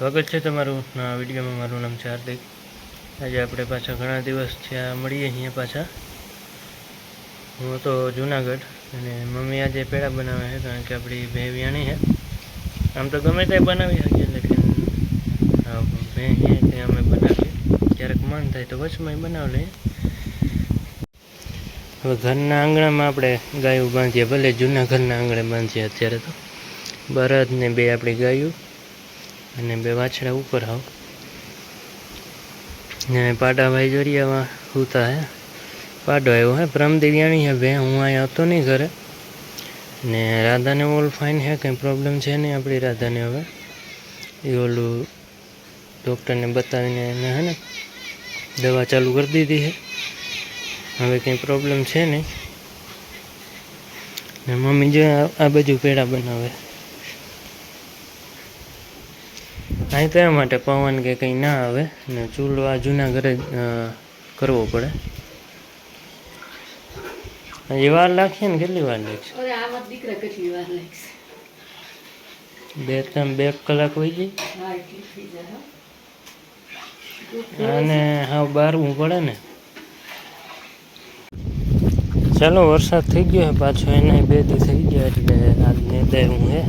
સ્વાગત છે તમારું આ વિડીયોમાં। મારું નામ છે હાર્દિક। આજે આપણે પાછા ઘણા દિવસ થયા મળીએ અહીંયા પાછા। હું તો જુનાગઢ અને મમ્મી આજે પેડા બનાવે છે, કારણ કે આપણી ભે વ્યાણી છે। આમ તો ગમે તે બનાવી શકીએ, લેકિન ભે છે અમે બનાવીએ, ક્યારેક મન થાય તો વચમાં બનાવી લઈએ। હવે ઘરના આંગણામાં આપણે ગાયું બાંધીએ, ભલે જૂના ઘરના આંગણે બાંધીએ। અત્યારે તો બળદ ને બે આપણી ગાયું અને બે વાછડા ઉપર આવ ને પાડા ભાઈ જોરિયામાં સૂતા હે। પાડો આવ્યો હે, પ્રમદી વ્યાણી હે બે। હું અહીંયા હતો નહીં ઘરે ને રાધાને ઓલ ફાઇન હે, કંઈ પ્રોબ્લેમ છે નહીં આપણી રાધાને। હવે એ ઓલું ડૉક્ટરને બતાવીને એને હે ને દવા ચાલુ કરી દીધી છે, હવે કંઈ પ્રોબ્લેમ છે નહીં। ને મમ્મી જો આ બાજુ પેડા બનાવે। અહીં તો એ માટે પવન કે કંઈ ના આવે ને ચૂલો આ જૂના ઘરે કરવો પડે। એ વાર લાગશે ને, કેટલી વાર લાગશે? બે કલાક હોય ગઈ અને હા બારવું પડે ને। ચાલો વરસાદ થઈ ગયો છે પાછો, એના 2 દી થઈ ગયા, એટલે આજ નેદાયું હે।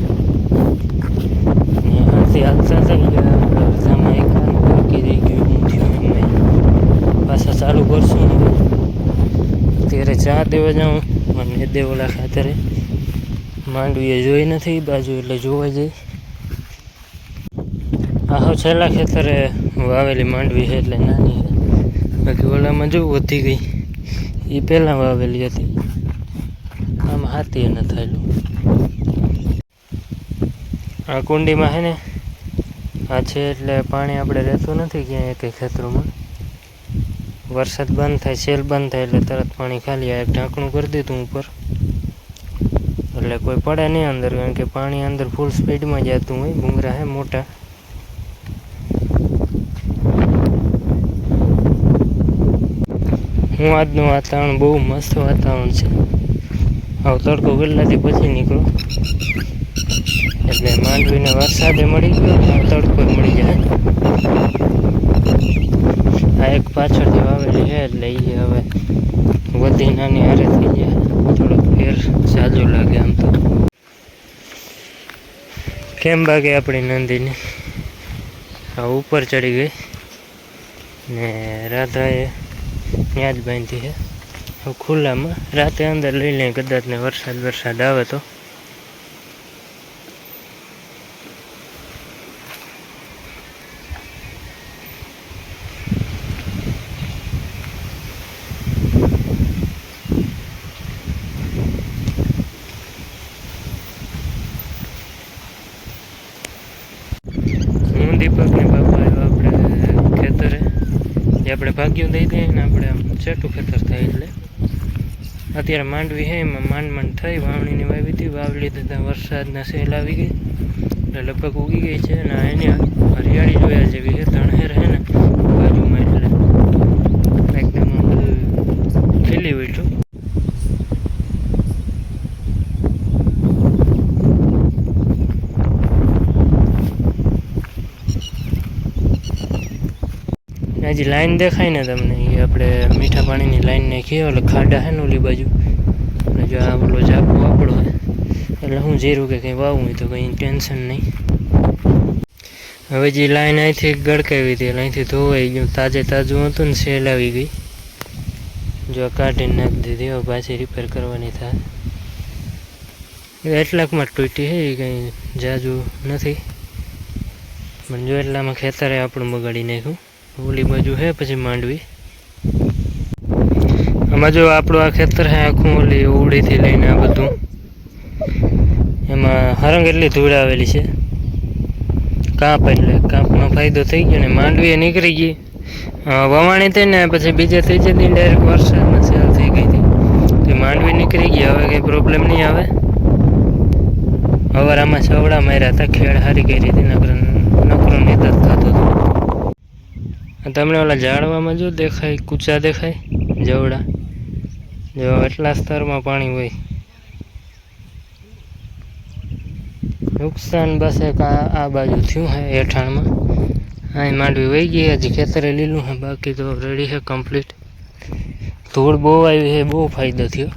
હાલતા થઈ ગયા અડધામાં એક બાકી રહી ગયું, હું થયું એમને પાછા ચાલુ કરશું। અત્યારે ચા દેવા જાઉં અને દેવોલા ખાતરે માંડવીએ જોઈ નથી બાજુ, એટલે જોવા જઈ। આહો છેલ્લા ખેતરે વાવેલી માંડવી છે, એટલે નાની છે, બાકી ઓલામાં જો વધી ગઈ, એ પહેલાં વાવેલી હતી। આમ હાથી ન થયેલું। આ કુંડીમાં છે ને આ છે, એટલે પાણી આપણે રહેતું નથી ક્યાંય કંઈ ખેતરોમાં। વરસાદ બંધ થાય, સેલ બંધ થાય એટલે તરત પાણી ખાલી। આ એક ઢાંકણું કરી દીધું ઉપર, એટલે કોઈ પડે નહીં અંદર, કારણ કે પાણી અંદર ફૂલ સ્પીડમાં જતું હોય। ભૂંગરા હે મોટા। હું આજનું વાતાવરણ બહુ મસ્ત વાતાવરણ છે। આવ તડકો ગલ્લાથી પછી નીકળો એટલે માંડવીને વરસાદે મળી ગયો, તડકો મળી જાય। આ એક પાછળથી વાવેલી છે, એટલે એ હવે વધી નાની હારે થઈ જાય, થોડોક ફેર સાજો લાગે। આમ તો કેમ બાગે આપણી નંદીને આ ઉપર ચડી ગઈ ને રાધાએ ત્યાં જ બાંધી છે હવે ખુલ્લામાં। રાતે અંદર લઈ લઈએ, કદાચ ને વરસાદ આવે તો। હું દીપકને બાપા આવ્યો આપણે ખેતરે, જે આપણે ભાગ્યું દઈ દઈએ ને, આપણે આમ છેટું ખેતર થાય એટલે અત્યારે માંડવી છે, એમાં માંડ થઈ વાવણીની વાવી હતી। વાવી લીધી ત્યાં વરસાદના સેલ આવી ગઈ, એટલે લગભગ ઉગી ગઈ છે ને એની હરિયાળી જોયા જેવી છે। ધણેર છે ને બાજુમાં, એટલે એકદમ ખીલી ઉઠ્યું। હજી લાઈન દેખાય ને તમને, એ આપણે મીઠા પાણીની લાઈન નાખીએ, એટલે ખાડા છે ને ઓલી બાજુ, અને જો આ ઓલો ઝાપો આપણો હોય, એટલે હું જીરું કે કંઈ વાવવું હોય તો કંઈ ટેન્શન નહીં। હવે જે લાઈન અહીંથી ગળકાવી હતી, અહીંથી ધોવાઈ ગયું, તાજું હતું ને સેલ આવી ગઈ, જો કાઢીને નાખી દીધી। હવે પાછી રિપેર કરવાની થાય। એટલાકમાં તૂટી છે, એ કંઈ જાજુ નથી, પણ જો એટલામાં ખેતરે આપણું બગાડી નાખ્યું। ઓલી બાજુ છે પછી માંડવી। આમાં જો આપણું આ ખેતર છે આખું, ઓલી ઉડીથી લઈને આ બધું, એમાં હરંગ એટલી ધૂળ આવેલી છે, કાંપ, એટલે કાંપનો ફાયદો થઈ ગયો ને માંડવી નીકળી ગઈ। વવાણી થઈ ને પછી બીજે ત્રીજે દી ડાયરેક્ટ વરસાદમાં સેલ થઈ ગઈ હતી, તો માંડવી નીકળી ગઈ। હવે કંઈ પ્રોબ્લેમ નહીં આવે। હવારામાં છવડા માર્યા હતા, ખેડ હારી કરી હતી, નકરો નિદત થતો હતો। તમને ઓલા ઝાડવામાં જો દેખાય, કૂચા દેખાય જવડા, જો એટલા સ્તરમાં પાણી હોય। નુકસાન બસ એક આ બાજુ થયું હે હેઠાણમાં, અહીં માંડવી વહી ગઈ, હજી ખેતરે લીલું છે, બાકી તો રેડી છે કમ્પ્લીટ. ધૂળ બહુ આવી છે, બહુ ફાયદો થયો.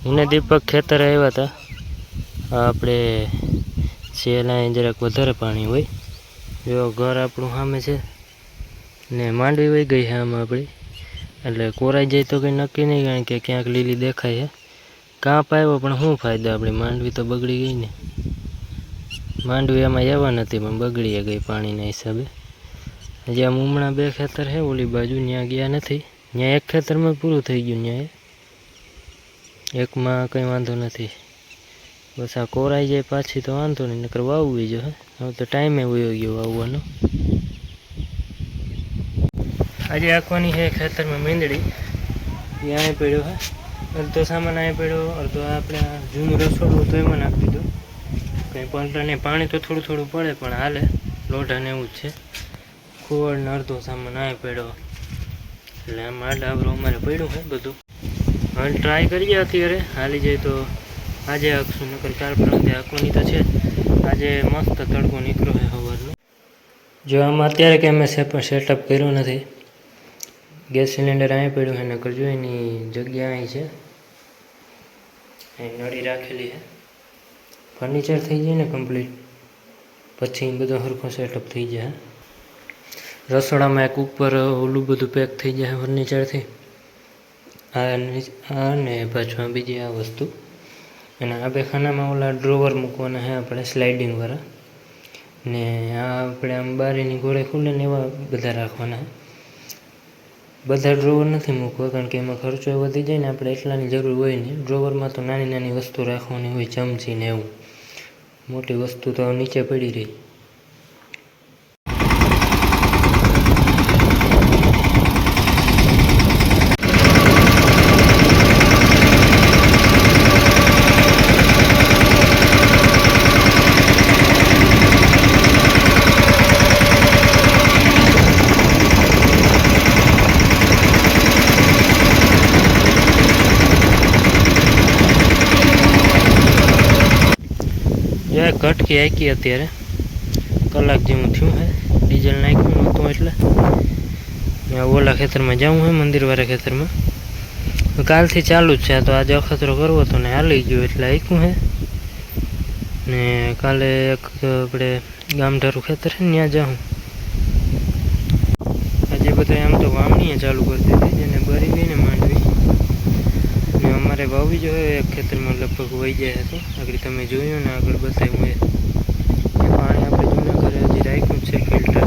હું દીપક ખેતર આવ્યા હતા. આપણે શેલાએ જરાક વધારે પાણી હોય. જો ઘર આપણું સામે છે ને માંડવી વહી ગઈ છે આમાં આપણી, એટલે કોરાઈ જાય તો કંઈ નક્કી નહીં, કારણ કે ક્યાંક લીલી દેખાય છે. કાંપ આવ્યો પણ શું ફાયદો, આપણી માંડવી તો બગડી ગઈ ને. માંડવી એમાં એવા નથી પણ બગડી ગઈ પાણીના હિસાબે. હજી આમ ઉમણા 2 ખેતર છે ઓલી બાજુ, ત્યાં ગયા નથી. ત્યાં એક ખેતરમાં પૂરું થઈ ગયું, ત્યાં એકમાં કંઈ વાંધો નથી. બસ આ કોરાઈ જાય પાછી તો વાંધો નહીં, નકર વાવવી જો. હવે તો ટાઈમે વયો ગયો વાવવાનો. આજે આંકવાની છે ખેતરમાં મીંદડી, એ અહીં પડ્યો છે. અડધો સામાન અહીં પડ્યો, અડધો આપણે જૂનું રસોડું તો એમાં નાખી દીધું. કંઈ પલટાને પાણી તો થોડું થોડું પડે પણ હાલે, લોઢાને એવું જ છે. ખોળને અડધો સામાન અહીં પડ્યો, એટલે આમાં આડાવરો અમારે પડ્યું છે બધું. હવે ટ્રાય કરીએ અત્યારે, હાલી જાય તો આજે આંકશું, નકર કાલ પરમથી આંકવાની તો છે. આજે મસ્ત તડકો નીકળ્યો છે સવારનો. જો આમાં અત્યારે કે અમે સેટઅપ કર્યું નથી. ગેસ સિલિન્ડર અહીં પડ્યું છે, નકર જો એની જગ્યા અહીં છે, અહીં નળી રાખેલી છે. ફર્નિચર થઈ જાય ને કમ્પ્લીટ, પછી બધો સરખો સેટઅપ થઈ જાય. રસોડામાં એક ઉપર ઓલું બધું પેક થઈ જાય ફર્નિચરથી. આ ને પાછું બીજી આ વસ્તુ, અને આ 2 ખાનામાં ઓલા ડ્રોવર મૂકવાના છે આપણે, સ્લાઇડિંગવાળા. ને આ આપણે આમ બારીની ગોળે ખુલે ને એવા બધા રાખવાના. બધા ડ્રોવર નથી મૂકવા, કારણ કે એમાં ખર્ચો વધી જાય ને, આપણે એટલાની જરૂર હોય નહીં. ડ્રોવરમાં તો નાની નાની વસ્તુ રાખવાની હોય, ચમચી ને એવું. મોટી વસ્તુ તો નીચે પડી રહી. કટકી આંકી અત્યારે, કલાક જેવું થયું છે. ડીઝલ નાખ્યું નહોતું એટલે. ઓલા ખેતરમાં જવું છે, મંદિરવાળા ખેતરમાં. કાલથી ચાલુ જ છે, તો આજે અખતરો કરવો હતો ને હાલી ગયો એટલે આંક્યું છે. ને કાલે એક આપણે ગામઢારું ખેતર છે ને ત્યાં જાઉં. આજે બધા આમ તો વાવણીએ ચાલુ કરી દીધી, જેને બરી ગઈ ને માંડવી. ને અમારે વાવી જોઈએ એક ખેતરમાં લગભગ વહી જાય હતો. આગળ તમે જોયું ને, આગળ બતાવ્યું એ પાણી આપણે જૂના ઘરે હજી રાખ્યું છે ફિલ્ટર.